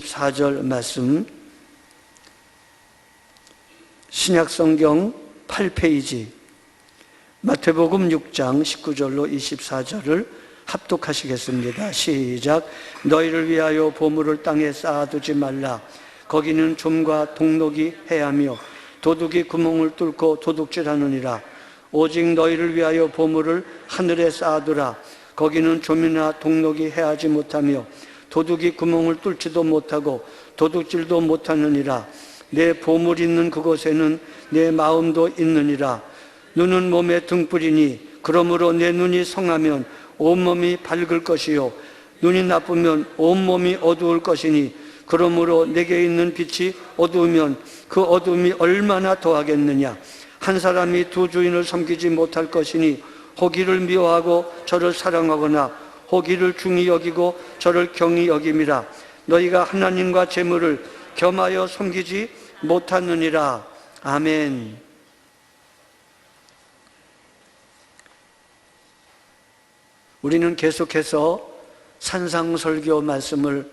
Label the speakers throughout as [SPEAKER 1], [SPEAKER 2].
[SPEAKER 1] 24절 말씀, 신약성경 8페이지 마태복음 6장 19절로 24절을 합독하시겠습니다. 시작. 너희를 위하여 보물을 땅에 쌓아두지 말라. 거기는 좀과 동록이 해하며 도둑이 구멍을 뚫고 도둑질하느니라. 오직 너희를 위하여 보물을 하늘에 쌓아두라. 거기는 좀이나 동록이 해하지 못하며 도둑이 구멍을 뚫지도 못하고 도둑질도 못하느니라. 내 보물 있는 그곳에는 내 마음도 있느니라. 눈은 몸의 등불이니 그러므로 내 눈이 성하면 온몸이 밝을 것이요 눈이 나쁘면 온몸이 어두울 것이니 그러므로 내게 있는 빛이 어두우면 그 어두움이 얼마나 더하겠느냐. 한 사람이 두 주인을 섬기지 못할 것이니 혹이를 미워하고 저를 사랑하거나 혹이를 중히 여기고 저를 경히 여김이라. 너희가 하나님과 재물을 겸하여 섬기지 못하느니라. 아멘. 우리는 계속해서 산상설교 말씀을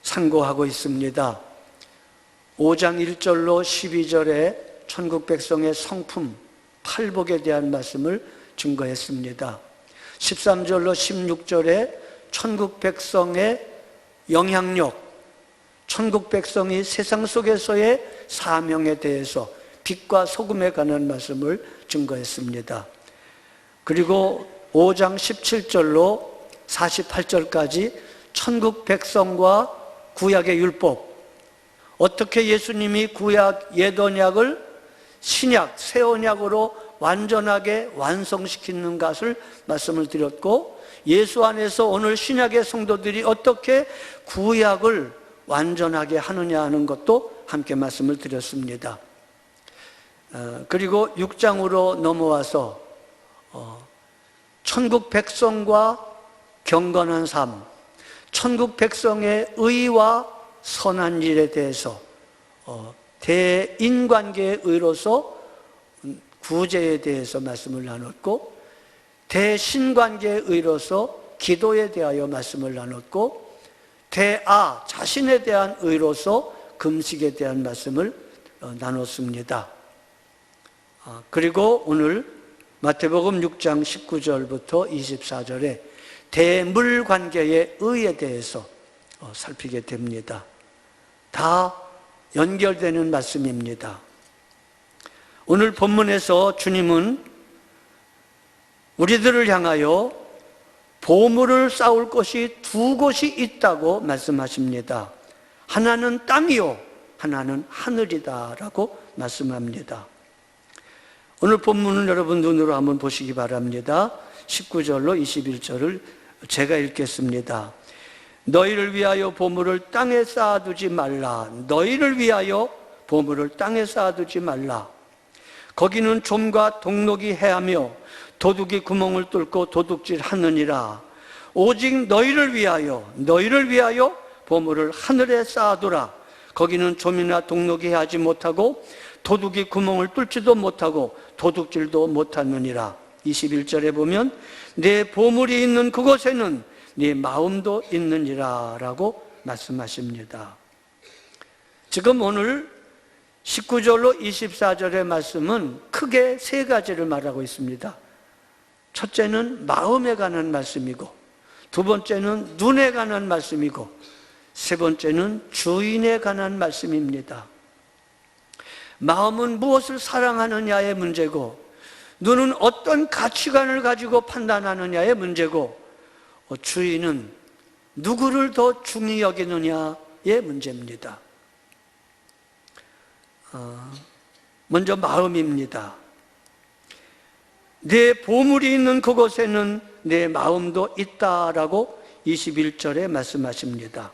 [SPEAKER 1] 상고하고 있습니다. 5장 1절로 12절에 천국 백성의 성품, 팔복에 대한 말씀을 증거했습니다. 13절로 16절에 천국 백성의 영향력, 천국 백성이 세상 속에서의 사명에 대해서 빛과 소금에 관한 말씀을 증거했습니다. 그리고 5장 17절로 48절까지 천국 백성과 구약의 율법, 어떻게 예수님이 구약 옛 언약을 신약 새 언약으로 완전하게 완성시키는 것을 말씀을 드렸고, 예수 안에서 오늘 신약의 성도들이 어떻게 구약을 완전하게 하느냐 하는 것도 함께 말씀을 드렸습니다. 그리고 6장으로 넘어와서 천국 백성과 경건한 삶, 천국 백성의 의와 선한 일에 대해서 대인관계의 의로서 구제에 대해서 말씀을 나눴고, 대신관계의 의로서 기도에 대하여 말씀을 나눴고, 대아 자신에 대한 의로서 금식에 대한 말씀을 나눴습니다. 그리고 오늘 마태복음 6장 19절부터 24절에 대물관계의 의에 대해서 살피게 됩니다. 다 연결되는 말씀입니다. 오늘 본문에서 주님은 우리들을 향하여 보물을 쌓을 곳이 두 곳이 있다고 말씀하십니다. 하나는 땅이요, 하나는 하늘이다 라고 말씀합니다. 오늘 본문을 여러분 눈으로 한번 보시기 바랍니다. 19절로 21절을 제가 읽겠습니다. 너희를 위하여 보물을 땅에 쌓아두지 말라. 너희를 위하여 보물을 땅에 쌓아두지 말라. 거기는 좀과 동록이 해하며 도둑이 구멍을 뚫고 도둑질 하느니라. 오직 너희를 위하여 보물을 하늘에 쌓아두라. 거기는 좀이나 동록이 하지 못하고 도둑이 구멍을 뚫지도 못하고 도둑질도 못하느니라. 21절에 보면 내 보물이 있는 그곳에는 네 마음도 있느니라 라고 말씀하십니다. 지금 오늘 19절로 24절의 말씀은 크게 세 가지를 말하고 있습니다. 첫째는 마음에 관한 말씀이고, 두 번째는 눈에 관한 말씀이고, 세 번째는 주인에 관한 말씀입니다. 마음은 무엇을 사랑하느냐의 문제고, 눈은 어떤 가치관을 가지고 판단하느냐의 문제고, 주인은 누구를 더 중히 여기느냐의 문제입니다. 먼저 마음입니다. 내 보물이 있는 그곳에는 내 마음도 있다라고 21절에 말씀하십니다.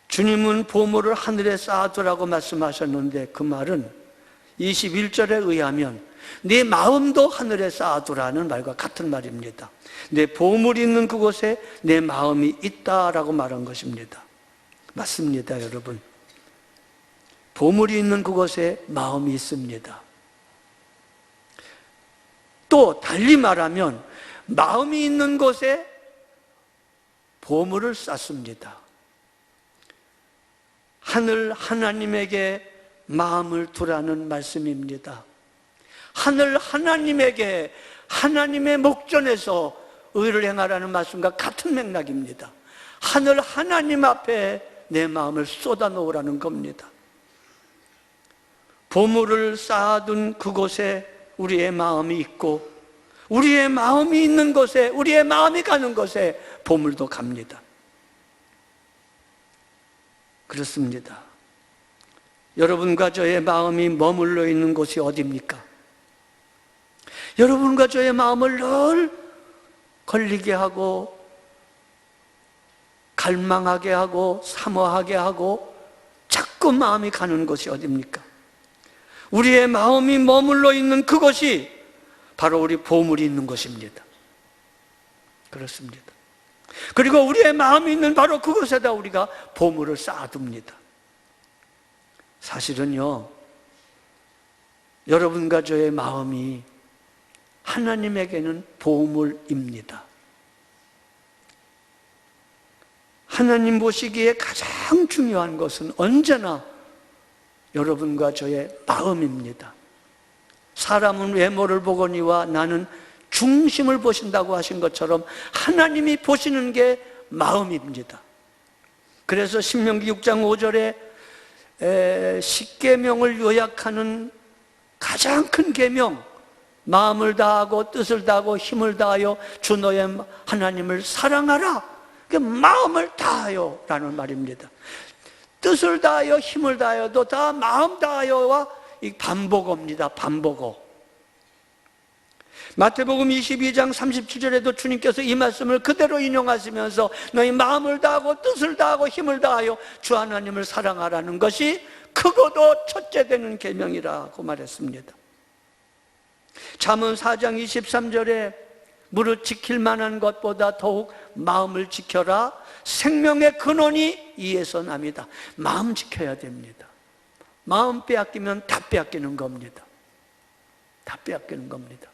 [SPEAKER 1] 주님은 보물을 하늘에 쌓아두라고 말씀하셨는데, 그 말은 21절에 의하면 내 마음도 하늘에 쌓아두라는 말과 같은 말입니다. 내 보물이 있는 그곳에 내 마음이 있다라고 말한 것입니다. 맞습니다, 여러분. 보물이 있는 그곳에 마음이 있습니다. 또 달리 말하면 마음이 있는 곳에 보물을 쌓습니다. 하늘 하나님에게 마음을 두라는 말씀입니다. 하늘 하나님에게 하나님의 목전에서 의를 행하라는 말씀과 같은 맥락입니다. 하늘 하나님 앞에 내 마음을 쏟아놓으라는 겁니다. 보물을 쌓아둔 그곳에 우리의 마음이 있고, 우리의 마음이 있는 곳에, 우리의 마음이 가는 곳에 보물도 갑니다. 그렇습니다. 여러분과 저의 마음이 머물러 있는 곳이 어디입니까? 여러분과 저의 마음을 늘 걸리게 하고, 갈망하게 하고, 사모하게 하고, 자꾸 마음이 가는 곳이 어디입니까? 우리의 마음이 머물러 있는 그곳이 바로 우리 보물이 있는 곳입니다. 그렇습니다. 그리고 우리의 마음이 있는 바로 그곳에다 우리가 보물을 쌓아둡니다. 사실은요, 여러분과 저의 마음이 하나님에게는 보물입니다. 하나님 보시기에 가장 중요한 것은 언제나 여러분과 저의 마음입니다. 사람은 외모를 보거니와 나는 중심을 보신다고 하신 것처럼 하나님이 보시는 게 마음입니다. 그래서 신명기 6장 5절에 십계명을 요약하는 가장 큰 계명, 마음을 다하고 뜻을 다하고 힘을 다하여 주 너의 하나님을 사랑하라. 그게 마음을 다하여 라는 말입니다. 뜻을 다하여 힘을 다하여도 다 마음 다하여와 이 반복어입니다. 반복어. 마태복음 22장 37절에도 주님께서 이 말씀을 그대로 인용하시면서 너희 마음을 다하고 뜻을 다하고 힘을 다하여 주 하나님을 사랑하라는 것이 크고도 첫째 되는 계명이라고 말했습니다. 잠언 4장 23절에 무릇 지킬 만한 것보다 더욱 마음을 지켜라. 생명의 근원이 이에서 납니다. 마음 지켜야 됩니다. 마음 빼앗기면 다 빼앗기는 겁니다. 다 빼앗기는 겁니다.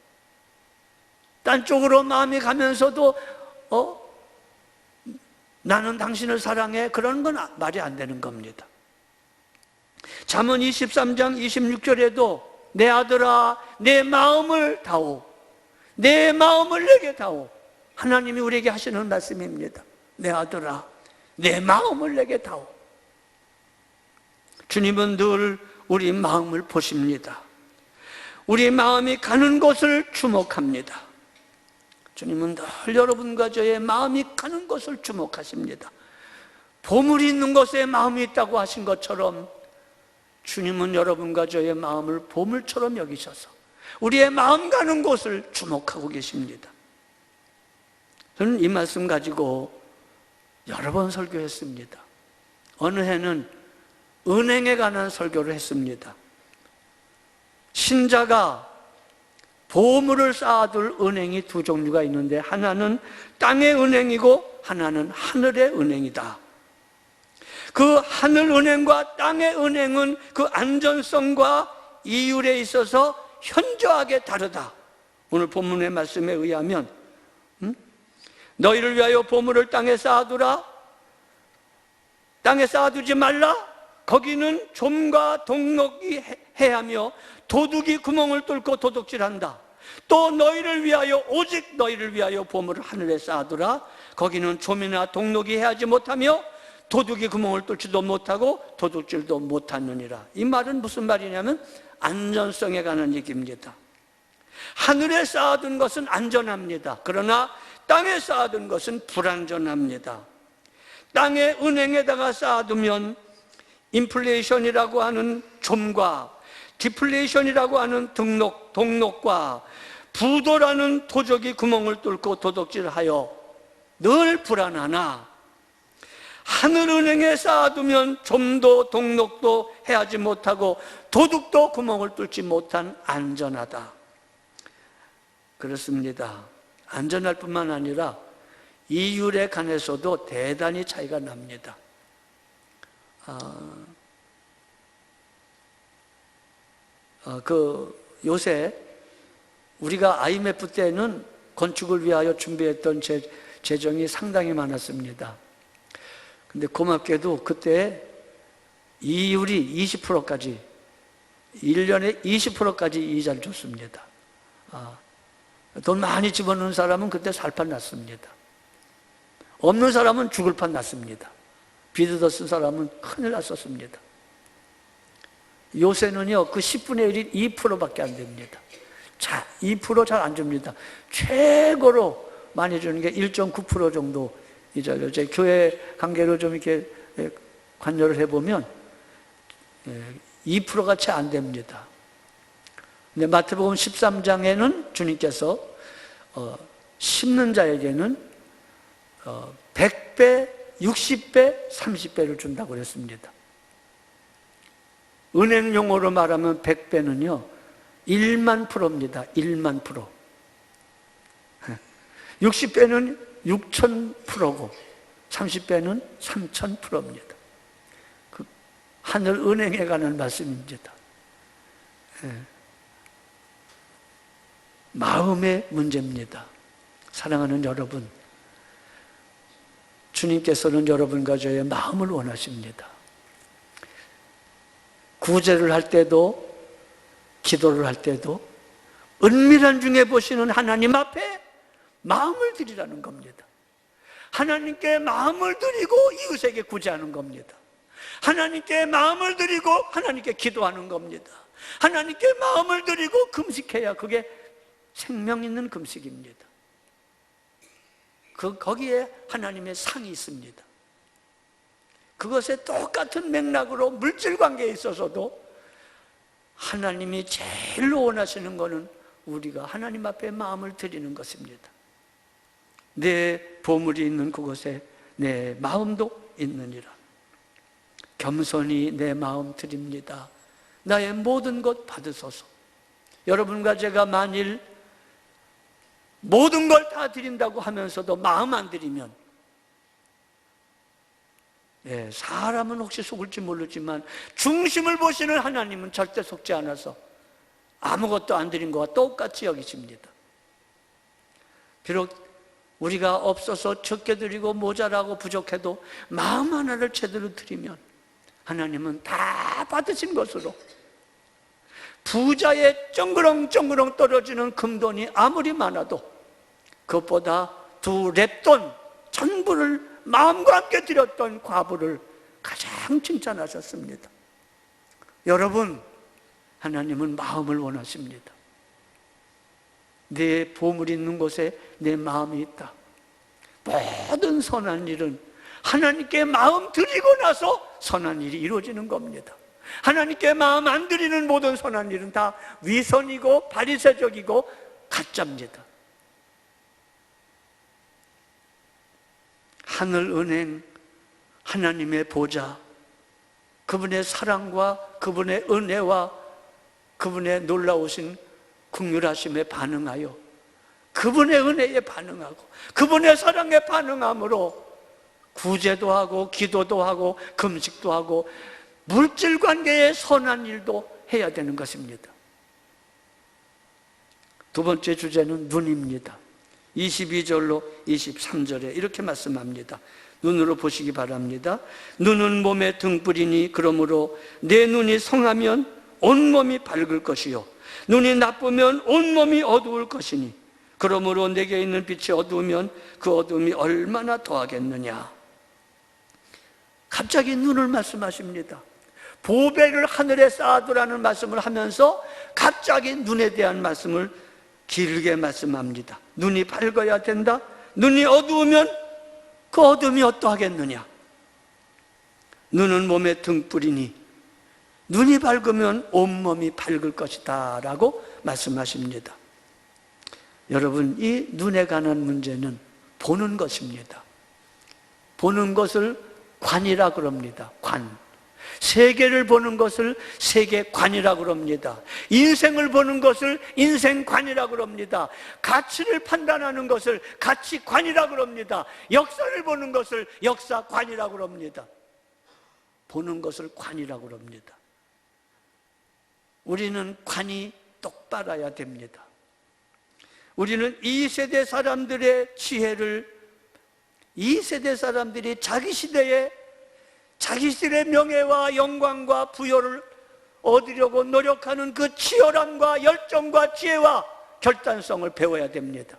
[SPEAKER 1] 딴 쪽으로 마음이 가면서도 나는 당신을 사랑해, 그런 건 말이 안 되는 겁니다. 잠언 23장 26절에도 내 아들아 내 마음을 다오, 내 마음을 내게 다오. 하나님이 우리에게 하시는 말씀입니다. 내 아들아 내 마음을 내게 다오. 주님은 늘 우리 마음을 보십니다. 우리 마음이 가는 곳을 주목합니다. 주님은 늘 여러분과 저의 마음이 가는 곳을 주목하십니다. 보물이 있는 곳에 마음이 있다고 하신 것처럼 주님은 여러분과 저의 마음을 보물처럼 여기셔서 우리의 마음 가는 곳을 주목하고 계십니다. 저는 이 말씀 가지고 여러 번 설교했습니다. 어느 해는 은행에 관한 설교를 했습니다. 신자가 보물을 쌓아둘 은행이 두 종류가 있는데 하나는 땅의 은행이고 하나는 하늘의 은행이다. 그 하늘 은행과 땅의 은행은 그 안전성과 이율에 있어서 현저하게 다르다. 오늘 본문의 말씀에 의하면 너희를 위하여 보물을 땅에 쌓아두라. 땅에 쌓아두지 말라. 거기는 좀과 동록이 해하며 도둑이 구멍을 뚫고 도둑질한다. 또 너희를 위하여 오직 너희를 위하여 보물을 하늘에 쌓아두라. 거기는 좀이나 동록이 해하지 못하며 도둑이 구멍을 뚫지도 못하고 도둑질도 못하느니라. 이 말은 무슨 말이냐면 안전성에 관한 얘기입니다. 하늘에 쌓아둔 것은 안전합니다. 그러나 땅에 쌓아둔 것은 불안전합니다. 땅의 은행에다가 쌓아두면 인플레이션이라고 하는 좀과 디플레이션이라고 하는 동록과 부도라는 도적이 구멍을 뚫고 도둑질하여 늘 불안하나 하늘은행에 쌓아두면 좀도 동록도 해하지 못하고 도둑도 구멍을 뚫지 못한 안전하다. 그렇습니다. 안전할 뿐만 아니라 이율에 관해서도 대단히 차이가 납니다. 요새 우리가 IMF 때는 건축을 위하여 준비했던 재정이 상당히 많았습니다. 근데 고맙게도 그때 이율이 20%까지, 1년에 20%까지 이자를 줬습니다. 돈 많이 집어넣은 사람은 그때 살판 났습니다. 없는 사람은 죽을 판 났습니다. 빚을 쓴 사람은 큰일 났었습니다. 요새는요, 그 10분의 1이 2%밖에 안 됩니다. 자, 2% 잘 안 줍니다. 최고로 많이 주는 게 1.9% 정도 이자를. 제 교회 관계로 좀 이렇게 관여를 해보면 2%가 채 안 됩니다. 근데 마태복음 13장에는 주님께서 심는 자에게는 100배, 60배, 30배를 준다고 그랬습니다. 은행 용어로 말하면 100배는요 1만 프로입니다. 1만 프로. 60배는 6천 프로고 30배는 3천 프로입니다. 그 하늘 은행에 관한 말씀입니다. 마음의 문제입니다. 사랑하는 여러분, 주님께서는 여러분과 저의 마음을 원하십니다. 구제를 할 때도, 기도를 할 때도 은밀한 중에 보시는 하나님 앞에 마음을 드리라는 겁니다. 하나님께 마음을 드리고 이웃에게 구제하는 겁니다. 하나님께 마음을 드리고 하나님께 기도하는 겁니다. 하나님께 마음을 드리고 금식해야 그게 생명 있는 금식입니다. 거기에 하나님의 상이 있습니다. 그것에 똑같은 맥락으로 물질 관계에 있어서도 하나님이 제일 원하시는 것은 우리가 하나님 앞에 마음을 드리는 것입니다. 내 보물이 있는 그곳에 내 마음도 있느니라. 겸손히 내 마음 드립니다. 나의 모든 것 받으소서. 여러분과 제가 만일 모든 걸 다 드린다고 하면서도 마음 안 드리면, 사람은 혹시 속을지 모르지만 중심을 보시는 하나님은 절대 속지 않아서 아무것도 안 드린 것과 똑같이 여기십니다. 비록 우리가 없어서 적게 드리고 모자라고 부족해도 마음 하나를 제대로 드리면 하나님은 다 받으신 것으로, 부자의 쩡그렁쩡그렁 떨어지는 금돈이 아무리 많아도 그것보다 2렙돈 전부를 마음과 함께 드렸던 과부를 가장 칭찬하셨습니다. 여러분, 하나님은 마음을 원하십니다. 내 보물이 있는 곳에 내 마음이 있다. 모든 선한 일은 하나님께 마음 드리고 나서 선한 일이 이루어지는 겁니다. 하나님께 마음 안 드리는 모든 선한 일은 다 위선이고 바리새적이고 가짜입니다. 하늘 은행, 하나님의 보좌, 그분의 사랑과 그분의 은혜와 그분의 놀라우신 긍휼하심에 반응하여 그분의 은혜에 반응하고 그분의 사랑에 반응함으로 구제도 하고 기도도 하고 금식도 하고 물질 관계의 선한 일도 해야 되는 것입니다. 두 번째 주제는 눈입니다. 22절로 23절에 이렇게 말씀합니다. 눈으로 보시기 바랍니다. 눈은 몸의 등불이니 그러므로 내 눈이 성하면 온몸이 밝을 것이요 눈이 나쁘면 온몸이 어두울 것이니 그러므로 내게 있는 빛이 어두우면 그 어두움이 얼마나 더하겠느냐. 갑자기 눈을 말씀하십니다. 보배를 하늘에 쌓아두라는 말씀을 하면서 갑자기 눈에 대한 말씀을 길게 말씀합니다. 눈이 밝아야 된다. 눈이 어두우면 그 어둠이 어떠하겠느냐. 눈은 몸의 등불이니 눈이 밝으면 온몸이 밝을 것이다 라고 말씀하십니다. 여러분, 이 눈에 관한 문제는 보는 것입니다. 보는 것을 관이라 그럽니다. 관. 세계를 보는 것을 세계관이라 그럽니다. 인생을 보는 것을 인생관이라 그럽니다. 가치를 판단하는 것을 가치관이라 그럽니다. 역사를 보는 것을 역사관이라 그럽니다. 보는 것을 관이라 그럽니다. 우리는 관이 똑바라야 됩니다. 우리는 이 세대 사람들의 지혜를 이 세대 사람들이 자기 시대에 자기들의 명예와 영광과 부여를 얻으려고 노력하는 그 치열함과 열정과 지혜와 결단성을 배워야 됩니다.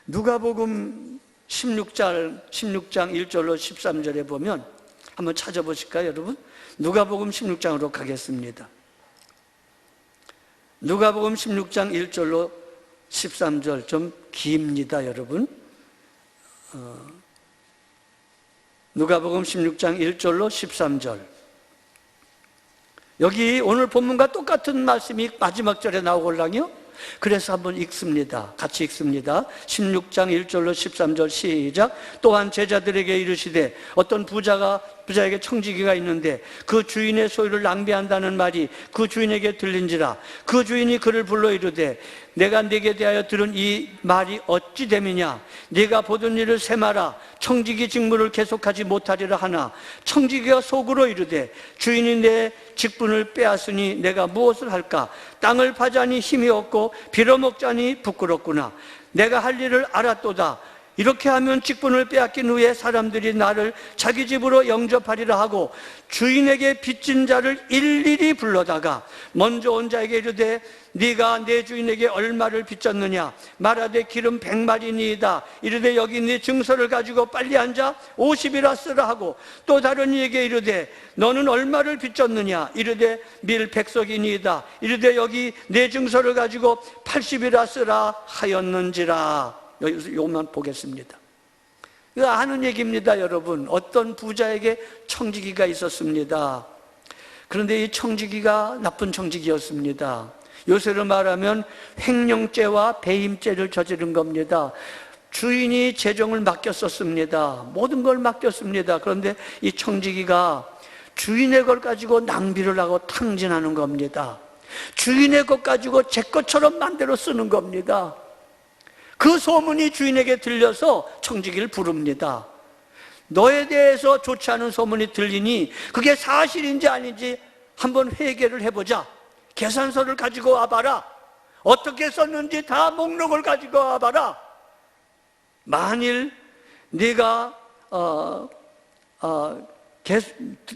[SPEAKER 1] 누가복음 16장 1절로 13절에 보면 한번 찾아보실까요, 여러분? 누가복음 16장으로 가겠습니다. 누가복음 16장 1절로 13절 좀 깁니다, 여러분. 누가복음 16장 1절로 13절. 여기 오늘 본문과 똑같은 말씀이 마지막 절에 나오걸랑요. 그래서 한번 읽습니다. 같이 읽습니다. 16장 1절로 13절 시작. 또한 제자들에게 이르시되 어떤 부자에게 청지기가 있는데 그 주인의 소유를 낭비한다는 말이 그 주인에게 들린지라. 그 주인이 그를 불러 이르되 내가 네게 대하여 들은 이 말이 어찌 됨이냐. 네가 보던 일을 세마라. 청지기 직무를 계속하지 못하리라 하나 청지기가 속으로 이르되 주인이 내 직분을 빼앗으니 내가 무엇을 할까. 땅을 파자니 힘이 없고 빌어먹자니 부끄럽구나. 내가 할 일을 알았도다. 이렇게 하면 직분을 빼앗긴 후에 사람들이 나를 자기 집으로 영접하리라 하고 주인에게 빚진 자를 일일이 불러다가 먼저 온 자에게 이르되 네가 내 주인에게 얼마를 빚졌느냐. 말하되 기름 100마리니이다. 이르되 여기 네 증서를 가지고 빨리 앉아 50이라 쓰라 하고 또 다른 이에게 이르되 너는 얼마를 빚졌느냐. 이르되 밀 100석이니이다. 이르되 여기 내 증서를 가지고 80이라 쓰라 하였는지라. 요만 보겠습니다. 이거 아는 얘기입니다, 여러분. 어떤 부자에게 청지기가 있었습니다. 그런데 이 청지기가 나쁜 청지기였습니다. 요새로 말하면 횡령죄와 배임죄를 저지른 겁니다. 주인이 재정을 맡겼었습니다. 모든 걸 맡겼습니다. 그런데 이 청지기가 주인의 걸 가지고 낭비를 하고 탕진하는 겁니다. 주인의 것 가지고 제 것처럼 만들어 쓰는 겁니다. 그 소문이 주인에게 들려서 청지기를 부릅니다. 너에 대해서 좋지 않은 소문이 들리니 그게 사실인지 아닌지 한번 회개를 해보자. 계산서를 가지고 와봐라. 어떻게 썼는지 다 목록을 가지고 와봐라. 만일 네가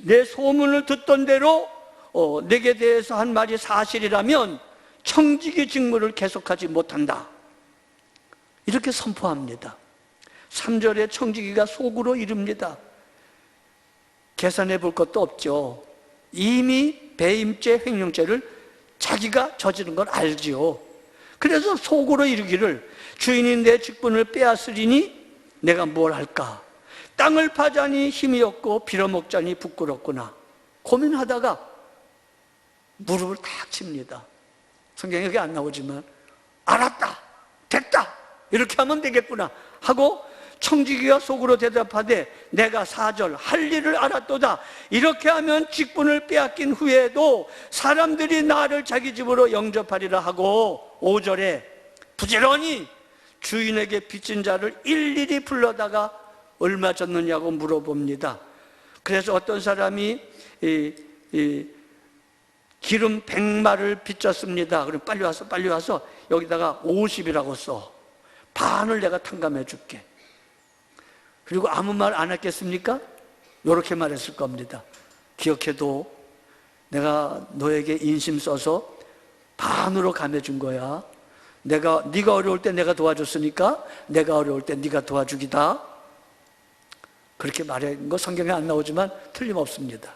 [SPEAKER 1] 내 소문을 듣던 대로 내게 대해서 한 말이 사실이라면 청지기 직무를 계속하지 못한다. 이렇게 선포합니다. 3절에 청지기가 속으로 이릅니다. 계산해 볼 것도 없죠. 이미 배임죄, 횡령죄를 자기가 저지른 걸 알지요. 그래서 속으로 이르기를 주인이 내 직분을 빼앗으리니 내가 뭘 할까. 땅을 파자니 힘이 없고 빌어먹자니 부끄럽구나. 고민하다가 무릎을 탁 칩니다. 성경에 여기 안 나오지만 알았다, 됐다, 이렇게 하면 되겠구나 하고 청지기가 속으로 대답하되 내가 4절 할 일을 알았도다. 이렇게 하면 직분을 빼앗긴 후에도 사람들이 나를 자기 집으로 영접하리라 하고 5절에 부지런히 주인에게 빚진 자를 일일이 불러다가 얼마 졌느냐고 물어봅니다. 그래서 어떤 사람이 기름 100마를 빚졌습니다. 그럼 빨리 와서 여기다가 50이라고 써. 반을 내가 탕감해 줄게. 그리고 아무 말 안 했겠습니까? 이렇게 말했을 겁니다. 기억해도 내가 너에게 인심 써서 반으로 감해준 거야. 네가 어려울 때 내가 도와줬으니까 내가 어려울 때 네가 도와주기다. 그렇게 말한 거 성경에 안 나오지만 틀림없습니다.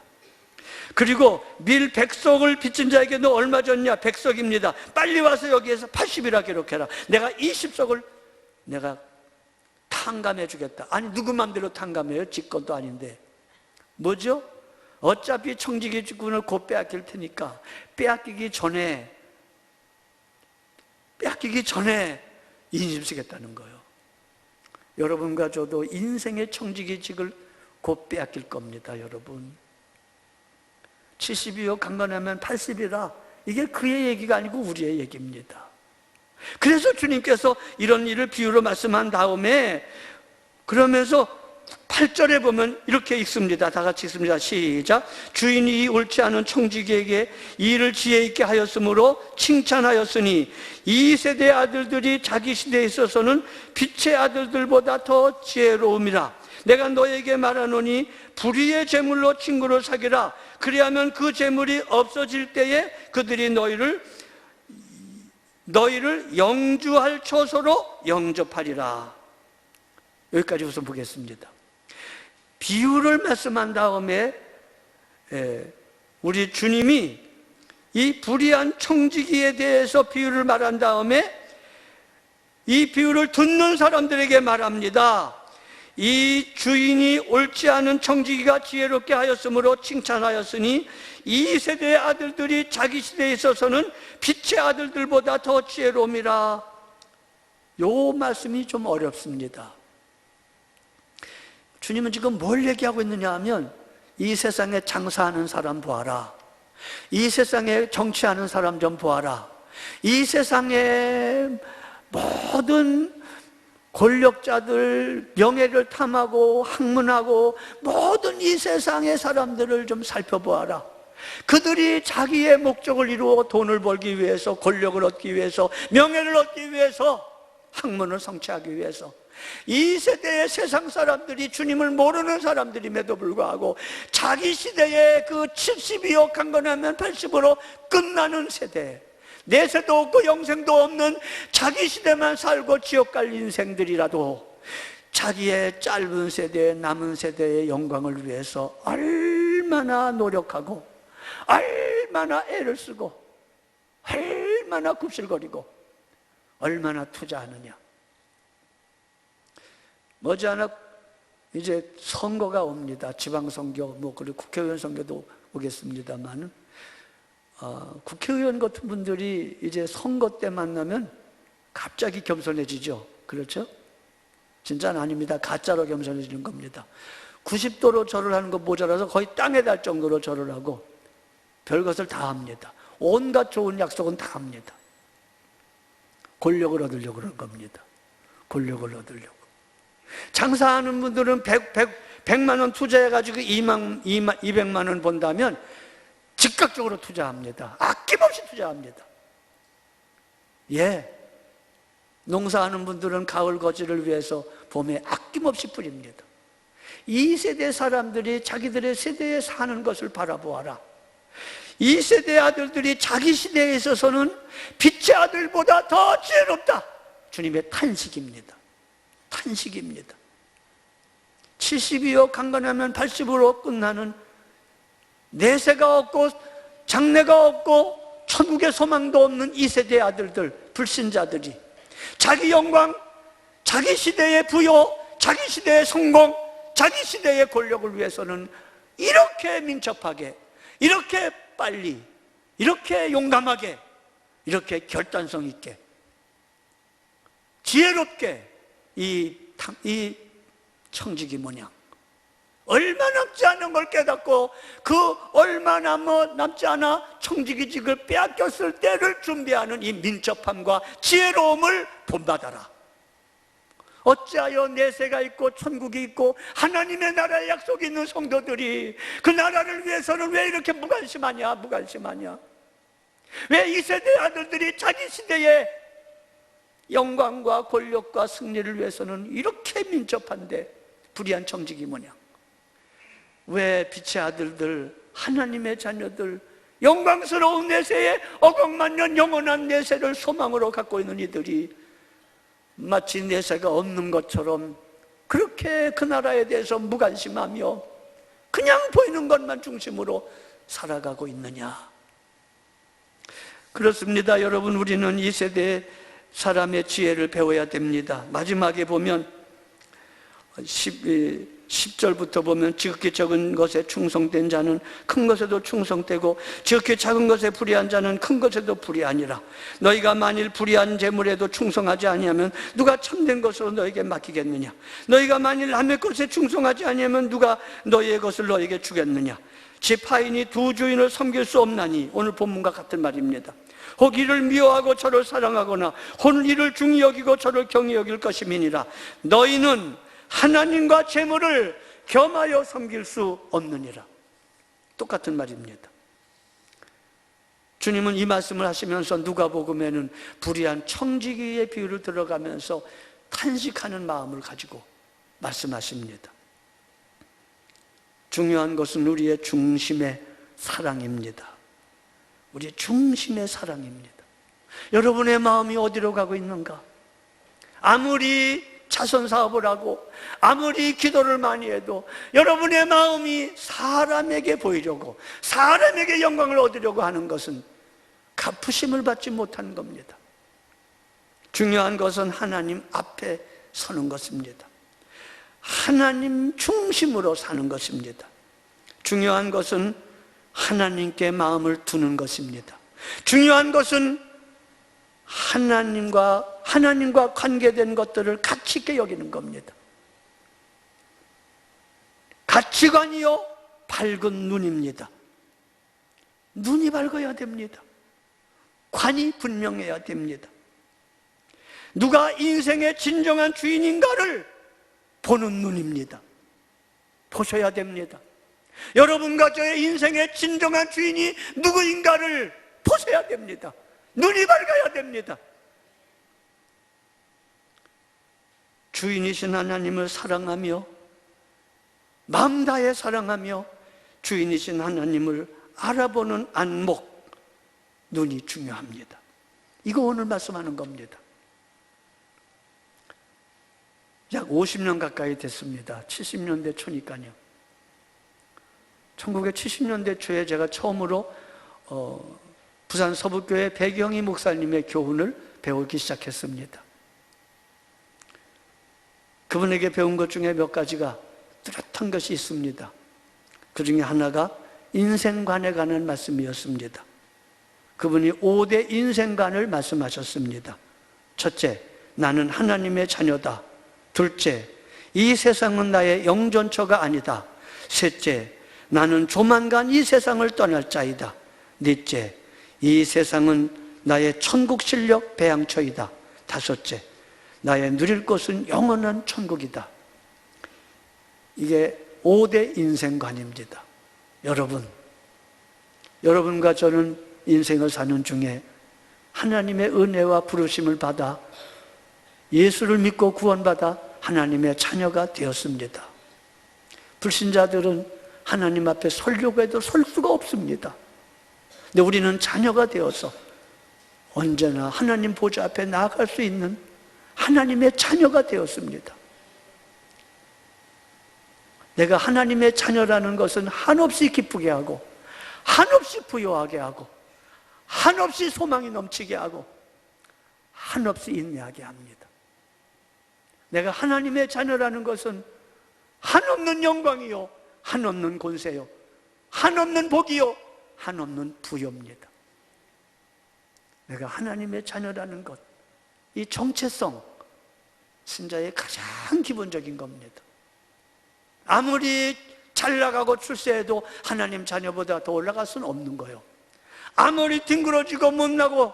[SPEAKER 1] 그리고 밀 100석을 빚진 자에게 너 얼마 줬냐? 100석입니다. 빨리 와서 여기에서 80이라 기록해라. 내가 20석을 내가 탕감해 주겠다. 아니 누구 맘대로 탕감해요? 지 것도 아닌데. 뭐죠? 어차피 청지기 직분을 곧 빼앗길 테니까 빼앗기기 전에 인심 쓰겠다는 거예요. 여러분과 저도 인생의 청지기직을 곧 빼앗길 겁니다. 여러분 70이요 강건하면 80이라. 이게 그의 얘기가 아니고 우리의 얘기입니다. 그래서 주님께서 이런 일을 비유로 말씀한 다음에 그러면서 8절에 보면 이렇게 읽습니다. 다 같이 읽습니다. 시작. 주인이 옳지 않은 청지기에게 일을 지혜 있게 하였으므로 칭찬하였으니 이 세대의 아들들이 자기 시대에 있어서는 빛의 아들들보다 더 지혜로움이라. 내가 너에게 말하노니 불의의 재물로 친구를 사귀라. 그리하면 그 재물이 없어질 때에 그들이 너희를 영주할 처소로 영접하리라. 여기까지 우선 보겠습니다. 비유를 말씀한 다음에 우리 주님이 이 불의한 청지기에 대해서 비유를 말한 다음에 이 비유를 듣는 사람들에게 말합니다. 이 주인이 옳지 않은 청지기가 지혜롭게 하였으므로 칭찬하였으니 이 세대의 아들들이 자기 시대에 있어서는 빛의 아들들보다 더 지혜로움이라. 요 말씀이 좀 어렵습니다. 주님은 지금 뭘 얘기하고 있느냐 하면 이 세상에 장사하는 사람 보아라. 이 세상에 정치하는 사람 좀 보아라. 이 세상에 모든 권력자들, 명예를 탐하고 학문하고 모든 이 세상의 사람들을 좀 살펴보아라. 그들이 자기의 목적을 이루어 돈을 벌기 위해서, 권력을 얻기 위해서, 명예를 얻기 위해서, 학문을 성취하기 위해서 이 세대의 세상 사람들이 주님을 모르는 사람들임에도 불구하고 자기 시대에 그 72억 강건하면 80으로 끝나는 세대, 내세도 없고 영생도 없는 자기 시대만 살고 지옥 갈 인생들이라도 자기의 짧은 세대의 남은 세대의 영광을 위해서 얼마나 노력하고 얼마나 애를 쓰고 얼마나 굽실거리고 얼마나 투자하느냐. 머지않아 이제 선거가 옵니다. 지방선거, 그리고 국회의원 선거도 오겠습니다만, 국회의원 같은 분들이 이제 선거 때 만나면 갑자기 겸손해지죠. 그렇죠? 진짜는 아닙니다. 가짜로 겸손해지는 겁니다. 90도로 절을 하는 거 모자라서 거의 땅에 닿을 정도로 절을 하고 별것을 다 합니다. 온갖 좋은 약속은 다 합니다. 권력을 얻으려고 그런 겁니다. 권력을 얻으려고. 장사하는 분들은 100만 원 투자해가지고 200만 원 번다면 즉각적으로 투자합니다. 아낌없이 투자합니다. 예. 농사하는 분들은 가을 거지를 위해서 봄에 아낌없이 뿌립니다. 이 세대 사람들이 자기들의 세대에 사는 것을 바라보아라. 이 세대 아들들이 자기 시대에 있어서는 빛의 아들보다 더 지혜롭다. 주님의 탄식입니다. 탄식입니다. 72억 강건하면 80으로 끝나는 내세가 없고 장래가 없고 천국의 소망도 없는 이 세대의 아들들, 불신자들이 자기 영광, 자기 시대의 부요, 자기 시대의 성공, 자기 시대의 권력을 위해서는 이렇게 민첩하게, 이렇게 빨리, 이렇게 용감하게, 이렇게 결단성 있게, 지혜롭게 이 청지기 모양 얼마 남지 않은 걸 깨닫고 그 얼마 남지 않아 청지기직을 빼앗겼을 때를 준비하는 이 민첩함과 지혜로움을 본받아라. 어찌하여 내세가 있고 천국이 있고 하나님의 나라의 약속이 있는 성도들이 그 나라를 위해서는 왜 이렇게 무관심하냐? 왜 이 세대 아들들이 자기 시대의 영광과 권력과 승리를 위해서는 이렇게 민첩한데 불의한 청지기 모양? 왜 빛의 아들들, 하나님의 자녀들, 영광스러운 내세에 억억만년 영원한 내세를 소망으로 갖고 있는 이들이 마치 내세가 없는 것처럼 그렇게 그 나라에 대해서 무관심하며 그냥 보이는 것만 중심으로 살아가고 있느냐? 그렇습니다. 여러분, 우리는 이 세대의 사람의 지혜를 배워야 됩니다. 마지막에 보면 10절부터 보면 지극히 적은 것에 충성된 자는 큰 것에도 충성되고 지극히 작은 것에 불의한 자는 큰 것에도 불의하니라. 너희가 만일 불의한 재물에도 충성하지 아니하면 누가 참된 것으로 너에게 맡기겠느냐? 너희가 만일 남의 것에 충성하지 아니하면 누가 너희의 것을 너에게 주겠느냐? 집 하인이 두 주인을 섬길 수 없나니, 오늘 본문과 같은 말입니다. 혹 이를 미워하고 저를 사랑하거나 혹 이를 중히 여기고 저를 경히 여길 것임이니라. 너희는 하나님과 재물을 겸하여 섬길 수 없느니라. 똑같은 말입니다. 주님은 이 말씀을 하시면서 누가복음에는 불의한 청지기의 비유를 들어가면서 탄식하는 마음을 가지고 말씀하십니다. 중요한 것은 우리의 중심의 사랑입니다. 우리의 중심의 사랑입니다. 여러분의 마음이 어디로 가고 있는가? 아무리 자선 사업을 하고 아무리 기도를 많이 해도 여러분의 마음이 사람에게 보이려고, 사람에게 영광을 얻으려고 하는 것은 갚으심을 받지 못하는 겁니다. 중요한 것은 하나님 앞에 서는 것입니다. 하나님 중심으로 사는 것입니다. 중요한 것은 하나님께 마음을 두는 것입니다. 중요한 것은 하나님과 관계된 것들을 가치 있게 여기는 겁니다. 가치관이요, 밝은 눈입니다. 눈이 밝아야 됩니다. 관이 분명해야 됩니다. 누가 인생의 진정한 주인인가를 보는 눈입니다. 보셔야 됩니다. 여러분과 저의 인생의 진정한 주인이 누구인가를 보셔야 됩니다. 눈이 밝아야 됩니다. 주인이신 하나님을 사랑하며 마음 다해 사랑하며 주인이신 하나님을 알아보는 안목, 눈이 중요합니다. 이거 오늘 말씀하는 겁니다. 약 50년 가까이 됐습니다. 70년대 초니까요. 1970년대 초에 제가 처음으로 부산 서북교회 백영희 목사님의 교훈을 배우기 시작했습니다. 그분에게 배운 것 중에 몇 가지가 뚜렷한 것이 있습니다. 그 중에 하나가 인생관에 관한 말씀이었습니다. 그분이 5대 인생관을 말씀하셨습니다. 첫째, 나는 하나님의 자녀다. 둘째, 이 세상은 나의 영존처가 아니다. 셋째, 나는 조만간 이 세상을 떠날 자이다. 넷째, 이 세상은 나의 천국실력 배양처이다. 다섯째, 나의 누릴 곳은 영원한 천국이다. 이게 5대 인생관입니다. 여러분과 저는 인생을 사는 중에 하나님의 은혜와 부르심을 받아 예수를 믿고 구원받아 하나님의 자녀가 되었습니다. 불신자들은 하나님 앞에 서려고 해도 설 수가 없습니다. 근데 우리는 자녀가 되어서 언제나 하나님 보좌 앞에 나아갈 수 있는 하나님의 자녀가 되었습니다. 내가 하나님의 자녀라는 것은 한없이 기쁘게 하고 한없이 부요하게 하고 한없이 소망이 넘치게 하고 한없이 인내하게 합니다. 내가 하나님의 자녀라는 것은 한없는 영광이요, 한없는 권세요, 한없는 복이요, 한없는 부요입니다. 내가 하나님의 자녀라는 것, 이 정체성, 신자의 가장 기본적인 겁니다. 아무리 잘 나가고 출세해도 하나님 자녀보다 더 올라갈 수는 없는 거예요. 아무리 뒹굴어지고 못나고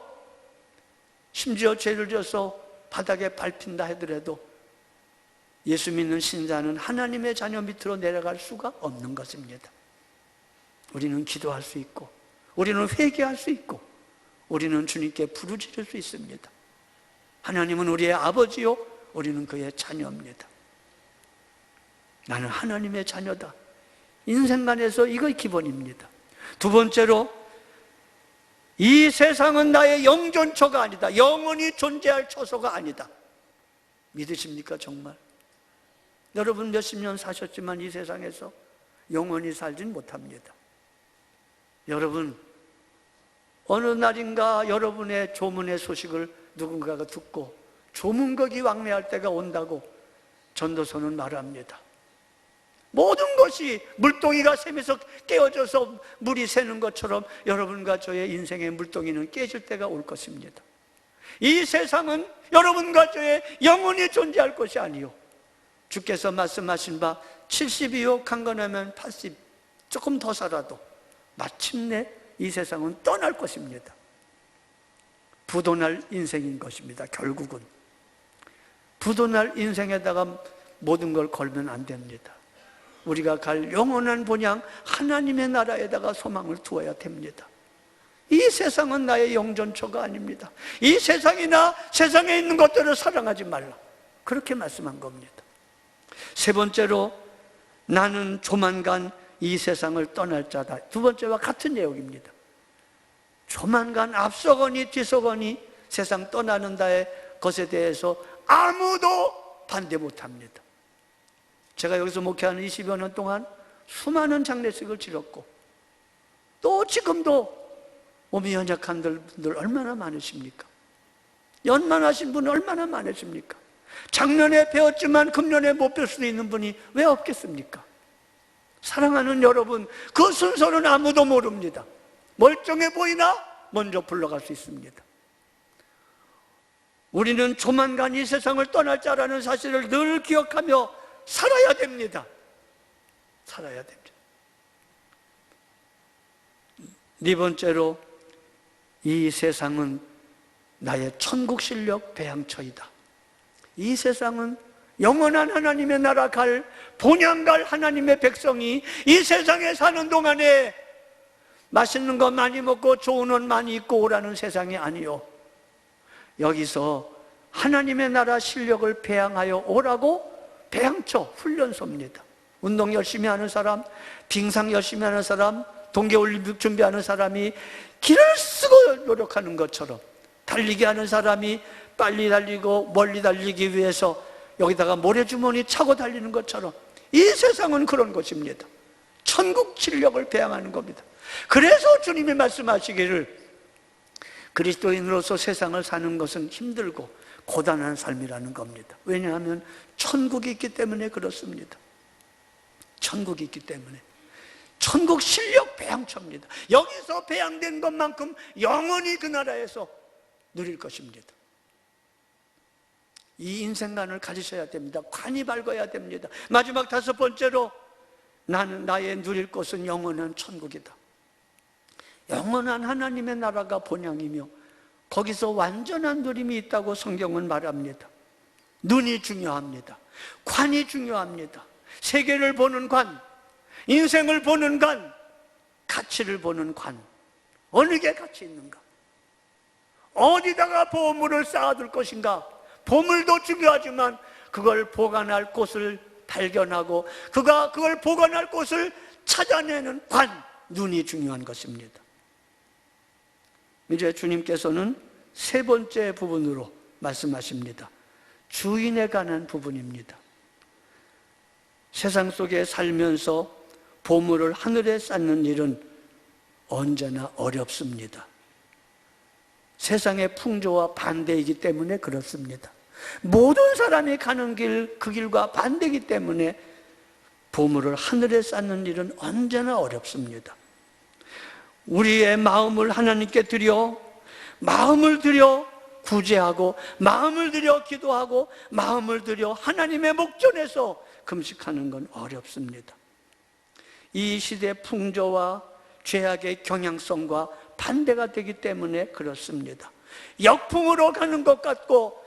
[SPEAKER 1] 심지어 죄를 져서 바닥에 밟힌다 하더라도 예수 믿는 신자는 하나님의 자녀 밑으로 내려갈 수가 없는 것입니다. 우리는 기도할 수 있고 우리는 회개할 수 있고 우리는 주님께 부르짖을 수 있습니다. 하나님은 우리의 아버지요, 우리는 그의 자녀입니다. 나는 하나님의 자녀다. 인생관에서 이거 기본입니다. 두 번째로, 이 세상은 나의 영존처가 아니다. 영원히 존재할 처소가 아니다. 믿으십니까 정말? 여러분 몇십 년 사셨지만 이 세상에서 영원히 살진 못합니다. 여러분, 어느 날인가 여러분의 조문의 소식을 누군가가 듣고 조문객이 왕래할 때가 온다고 전도서는 말합니다. 모든 것이 물동이가 샘에서 깨어져서 물이 새는 것처럼 여러분과 저의 인생의 물동이는 깨질 때가 올 것입니다. 이 세상은 여러분과 저의 영원히 존재할 것이 아니요, 주께서 말씀하신 바 70이요 강건하면 80, 조금 더 살아도 마침내 이 세상은 떠날 것입니다. 부도날 인생인 것입니다. 결국은 부도날 인생에다가 모든 걸 걸면 안 됩니다. 우리가 갈 영원한 본향 하나님의 나라에다가 소망을 두어야 됩니다. 이 세상은 나의 영전초가 아닙니다. 이 세상이나 세상에 있는 것들을 사랑하지 말라, 그렇게 말씀한 겁니다. 세 번째로, 나는 조만간 이 세상을 떠날 자다. 두 번째와 같은 내용입니다. 조만간 앞서거니 뒤서거니 세상 떠나는다의 것에 대해서 아무도 반대 못합니다. 제가 여기서 목회하는 20여 년 동안 수많은 장례식을 치렀고, 또 지금도 몸이 연약한 분들 얼마나 많으십니까? 연만하신 분 얼마나 많으십니까? 작년에 배웠지만 금년에 못 뵐 수도 있는 분이 왜 없겠습니까? 사랑하는 여러분, 그 순서는 아무도 모릅니다. 멀쩡해 보이나 먼저 불러갈 수 있습니다. 우리는 조만간 이 세상을 떠날 자라는 사실을 늘 기억하며 살아야 됩니다. 살아야 됩니다. 네 번째로, 이 세상은 나의 천국 실력 배양처이다. 이 세상은 영원한 하나님의 나라 갈, 본향 갈 하나님의 백성이 이 세상에 사는 동안에 맛있는 거 많이 먹고 좋은 옷 많이 입고 오라는 세상이 아니요, 여기서 하나님의 나라 실력을 배양하여 오라고 배양처, 훈련소입니다. 운동 열심히 하는 사람, 빙상 열심히 하는 사람, 동계올림픽 준비하는 사람이 길을 쓰고 노력하는 것처럼, 달리기 하는 사람이 빨리 달리고 멀리 달리기 위해서 여기다가 모래주머니 차고 달리는 것처럼, 이 세상은 그런 것입니다. 천국 실력을 배양하는 겁니다. 그래서 주님이 말씀하시기를, 그리스도인으로서 세상을 사는 것은 힘들고 고단한 삶이라는 겁니다. 왜냐하면 천국이 있기 때문에 그렇습니다. 천국이 있기 때문에. 천국 실력 배양처입니다. 여기서 배양된 것만큼 영원히 그 나라에서 누릴 것입니다. 이 인생관을 가지셔야 됩니다. 관이 밝아야 됩니다. 마지막 다섯 번째로, 나는 나의 누릴 것은 영원한 천국이다. 영원한 하나님의 나라가 본향이며 거기서 완전한 누림이 있다고 성경은 말합니다. 눈이 중요합니다. 관이 중요합니다. 세계를 보는 관, 인생을 보는 관, 가치를 보는 관, 어느 게 가치 있는가? 어디다가 보물을 쌓아둘 것인가? 보물도 중요하지만 그걸 보관할 곳을 발견하고 그걸 보관할 곳을 찾아내는 관, 눈이 중요한 것입니다. 이제 주님께서는 세 번째 부분으로 말씀하십니다. 주인에 관한 부분입니다. 세상 속에 살면서 보물을 하늘에 쌓는 일은 언제나 어렵습니다. 세상의 풍조와 반대이기 때문에 그렇습니다. 모든 사람이 가는 길, 그 길과 반대이기 때문에 보물을 하늘에 쌓는 일은 언제나 어렵습니다. 우리의 마음을 하나님께 드려, 마음을 들여 구제하고, 마음을 들여 기도하고, 마음을 들여 하나님의 목전에서 금식하는 건 어렵습니다. 이 시대의 풍조와 죄악의 경향성과 반대가 되기 때문에 그렇습니다. 역풍으로 가는 것 같고,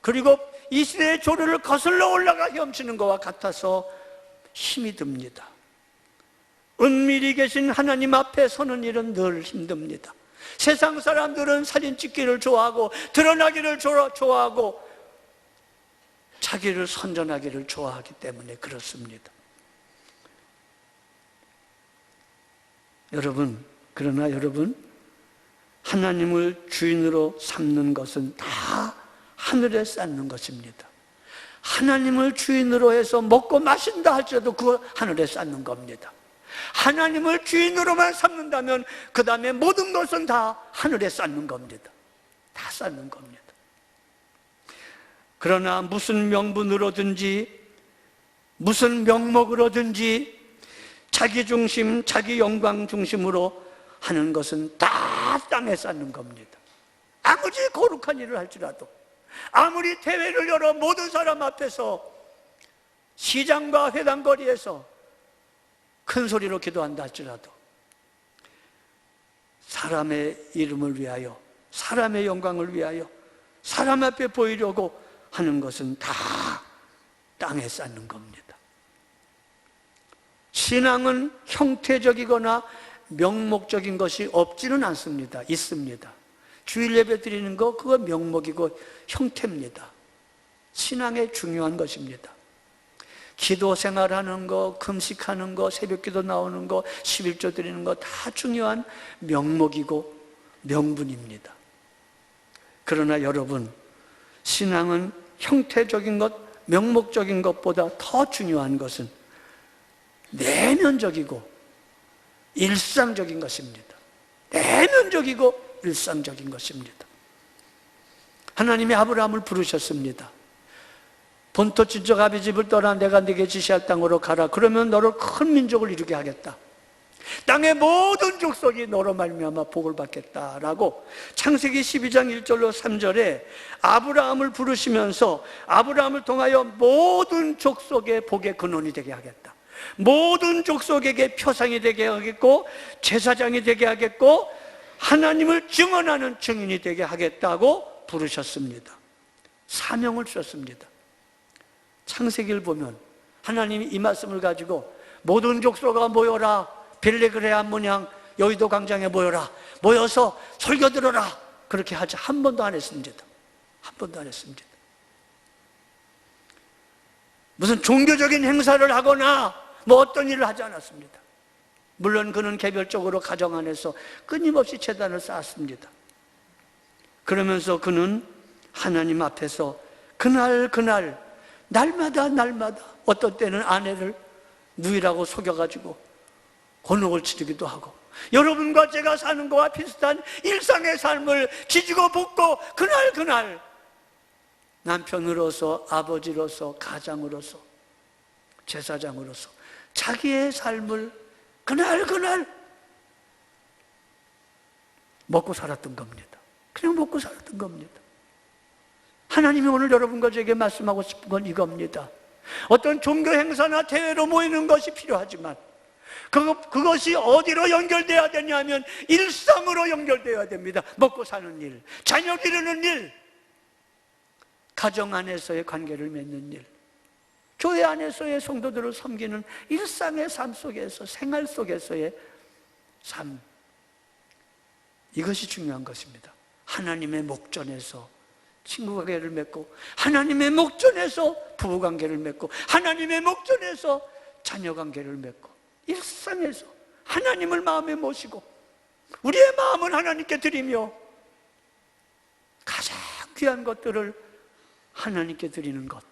[SPEAKER 1] 그리고 이 시대의 조류를 거슬러 올라가 헤엄치는 것과 같아서 힘이 듭니다. 은밀히 계신 하나님 앞에 서는 일은 늘 힘듭니다. 세상 사람들은 사진 찍기를 좋아하고 드러나기를 좋아하고 자기를 선전하기를 좋아하기 때문에 그렇습니다. 그러나 여러분, 하나님을 주인으로 삼는 것은 다 하늘에 쌓는 것입니다. 하나님을 주인으로 해서 먹고 마신다 할지라도 그거 하늘에 쌓는 겁니다. 하나님을 주인으로만 삼는다면 그 다음에 모든 것은 다 하늘에 쌓는 겁니다. 다 쌓는 겁니다. 그러나 무슨 명분으로든지 무슨 명목으로든지 자기 중심, 자기 영광 중심으로 하는 것은 다 땅에 쌓는 겁니다. 아무리 거룩한 일을 할지라도, 아무리 대회를 열어 모든 사람 앞에서 시장과 회당거리에서 큰 소리로 기도한다 할지라도 사람의 이름을 위하여, 사람의 영광을 위하여, 사람 앞에 보이려고 하는 것은 다 땅에 쌓는 겁니다. 신앙은 형태적이거나 명목적인 것이 없지는 않습니다. 있습니다. 주일 예배 드리는 거, 그거 명목이고 형태입니다. 신앙의 중요한 것입니다. 기도 생활하는 거, 금식하는 거, 새벽기도 나오는 거, 11조 드리는 거 다 중요한 명목이고 명분입니다. 그러나 여러분, 신앙은 형태적인 것, 명목적인 것보다 더 중요한 것은 내면적이고 일상적인 것입니다. 내면적이고 일상적인 것입니다. 하나님이 아브라함을 부르셨습니다. 본토 친척 아비 집을 떠나 내가 네게 지시할 땅으로 가라. 그러면 너를 큰 민족을 이루게 하겠다. 땅의 모든 족속이 너로 말미암아 복을 받겠다라고 창세기 12장 1절로 3절에 아브라함을 부르시면서 아브라함을 통하여 모든 족속의 복의 근원이 되게 하겠다. 모든 족속에게 표상이 되게 하겠고 제사장이 되게 하겠고 하나님을 증언하는 증인이 되게 하겠다고 부르셨습니다. 사명을 주셨습니다. 창세기를 보면 하나님이 이 말씀을 가지고 모든 족속아 모여라, 벨레그레아 문양 여의도 광장에 모여라, 모여서 설교 들어라, 그렇게 하지 한 번도 안 했습니다. 한 번도 안 했습니다. 무슨 종교적인 행사를 하거나 뭐 어떤 일을 하지 않았습니다. 물론 그는 개별적으로 가정 안에서 끊임없이 제단을 쌓았습니다. 그러면서 그는 하나님 앞에서 그날 날마다 어떤 때는 아내를 누이라고 속여가지고 곤혹을 치르기도 하고 여러분과 제가 사는 것과 비슷한 일상의 삶을 지지고 볶고 그날 남편으로서 아버지로서 가장으로서 제사장으로서 자기의 삶을 그날 먹고 살았던 겁니다. 그냥 먹고 살았던 겁니다. 하나님이 오늘 여러분과 저에게 말씀하고 싶은 건 이겁니다. 어떤 종교 행사나 대회로 모이는 것이 필요하지만 그것이 어디로 연결되어야 되냐면 일상으로 연결되어야 됩니다. 먹고 사는 일, 자녀 기르는 일, 가정 안에서의 관계를 맺는 일, 교회 안에서의 성도들을 섬기는 일상의 삶 속에서, 생활 속에서의 삶, 이것이 중요한 것입니다. 하나님의 목전에서 친구관계를 맺고 하나님의 목전에서 부부관계를 맺고 하나님의 목전에서 자녀관계를 맺고 일상에서 하나님을 마음에 모시고 우리의 마음을 하나님께 드리며 가장 귀한 것들을 하나님께 드리는 것,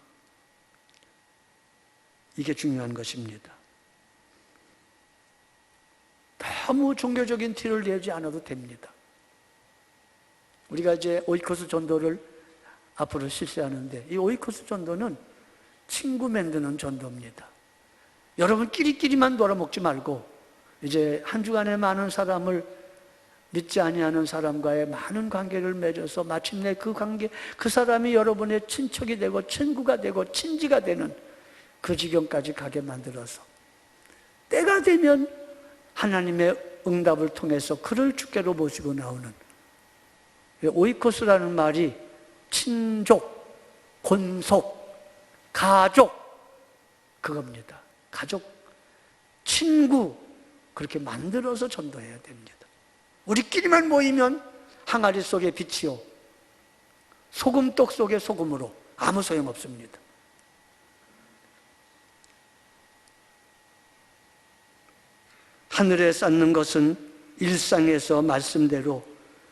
[SPEAKER 1] 이게 중요한 것입니다. 너무 종교적인 티를 내지 않아도 됩니다. 우리가 이제 오이코스 전도를 앞으로 실시하는데 이 오이코스 전도는 친구 만드는 전도입니다. 여러분 끼리끼리만 놀아먹지 말고 이제 한 주간에 많은 사람을 믿지 아니하는 사람과의 많은 관계를 맺어서 마침내 그 관계, 그 사람이 여러분의 친척이 되고 친구가 되고 친지가 되는 그 지경까지 가게 만들어서 때가 되면 하나님의 응답을 통해서 그를 주께로 모시고 나오는 오이코스라는 말이 친족, 권속, 가족, 그겁니다. 가족, 친구, 그렇게 만들어서 전도해야 됩니다. 우리끼리만 모이면 항아리 속에 빛이요 소금떡 속에 소금으로 아무 소용없습니다. 하늘에 쌓는 것은 일상에서 말씀대로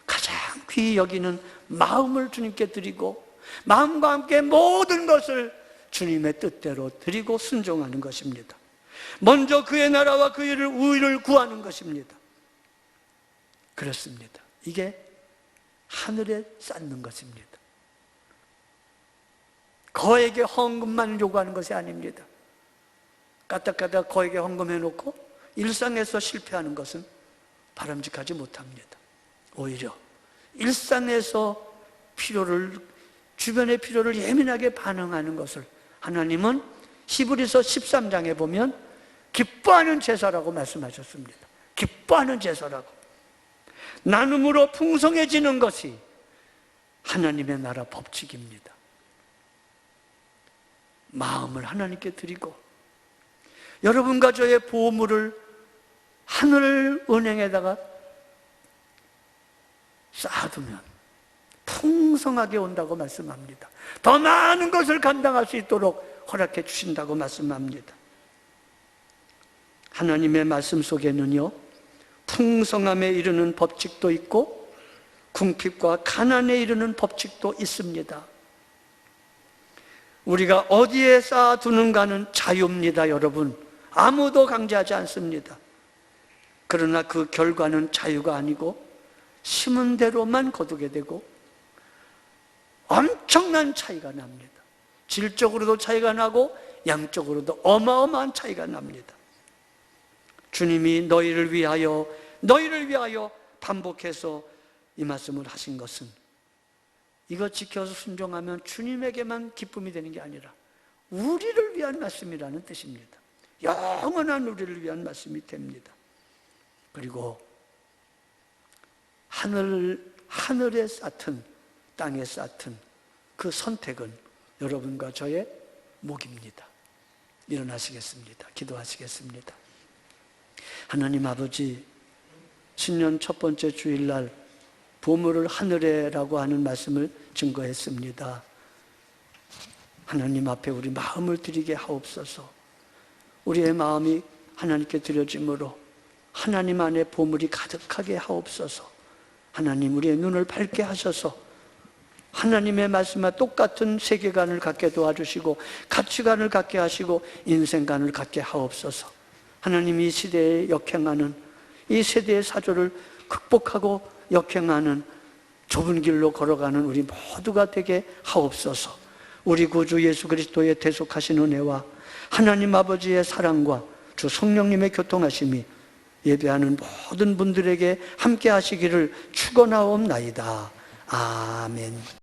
[SPEAKER 1] 가장 귀히 여기는 마음을 주님께 드리고 마음과 함께 모든 것을 주님의 뜻대로 드리고 순종하는 것입니다. 먼저 그의 나라와 그 일을 우위를 구하는 것입니다. 그렇습니다. 이게 하늘에 쌓는 것입니다. 거에게 헌금만 요구하는 것이 아닙니다. 까딱까딱 거에게 헌금해놓고 일상에서 실패하는 것은 바람직하지 못합니다. 오히려 일상에서 주변의 필요를 예민하게 반응하는 것을 하나님은 히브리서 13장에 보면 기뻐하는 제사라고 말씀하셨습니다. 기뻐하는 제사라고. 나눔으로 풍성해지는 것이 하나님의 나라 법칙입니다. 마음을 하나님께 드리고 여러분과 저의 보물을 하늘 은행에다가 쌓아두면 풍성하게 온다고 말씀합니다. 더 많은 것을 감당할 수 있도록 허락해 주신다고 말씀합니다. 하나님의 말씀 속에는요, 풍성함에 이르는 법칙도 있고 궁핍과 가난에 이르는 법칙도 있습니다. 우리가 어디에 쌓아두는가는 자유입니다, 여러분. 아무도 강제하지 않습니다. 그러나 그 결과는 자유가 아니고 심은 대로만 거두게 되고 엄청난 차이가 납니다. 질적으로도 차이가 나고 양적으로도 어마어마한 차이가 납니다. 주님이 너희를 위하여 반복해서 이 말씀을 하신 것은 이거 지켜서 순종하면 주님에게만 기쁨이 되는 게 아니라 우리를 위한 말씀이라는 뜻입니다. 영원한 우리를 위한 말씀이 됩니다. 그리고 하늘에 쌓든 땅에 쌓든 그 선택은 여러분과 저의 몫입니다. 일어나시겠습니다. 기도하시겠습니다. 하나님 아버지, 신년 첫 번째 주일날 보물을 하늘에라고 하는 말씀을 증거했습니다. 하나님 앞에 우리 마음을 드리게 하옵소서. 우리의 마음이 하나님께 드려짐으로 하나님 안에 보물이 가득하게 하옵소서. 하나님, 우리의 눈을 밝게 하셔서 하나님의 말씀과 똑같은 세계관을 갖게 도와주시고 가치관을 갖게 하시고 인생관을 갖게 하옵소서. 하나님, 이 시대에 역행하는, 이 세대의 사조를 극복하고 역행하는 좁은 길로 걸어가는 우리 모두가 되게 하옵소서. 우리 구주 예수 그리스도의 대속하신 은혜와 하나님 아버지의 사랑과 주 성령님의 교통하심이 예배하는 모든 분들에게 함께 하시기를 축원하옵나이다. 아멘.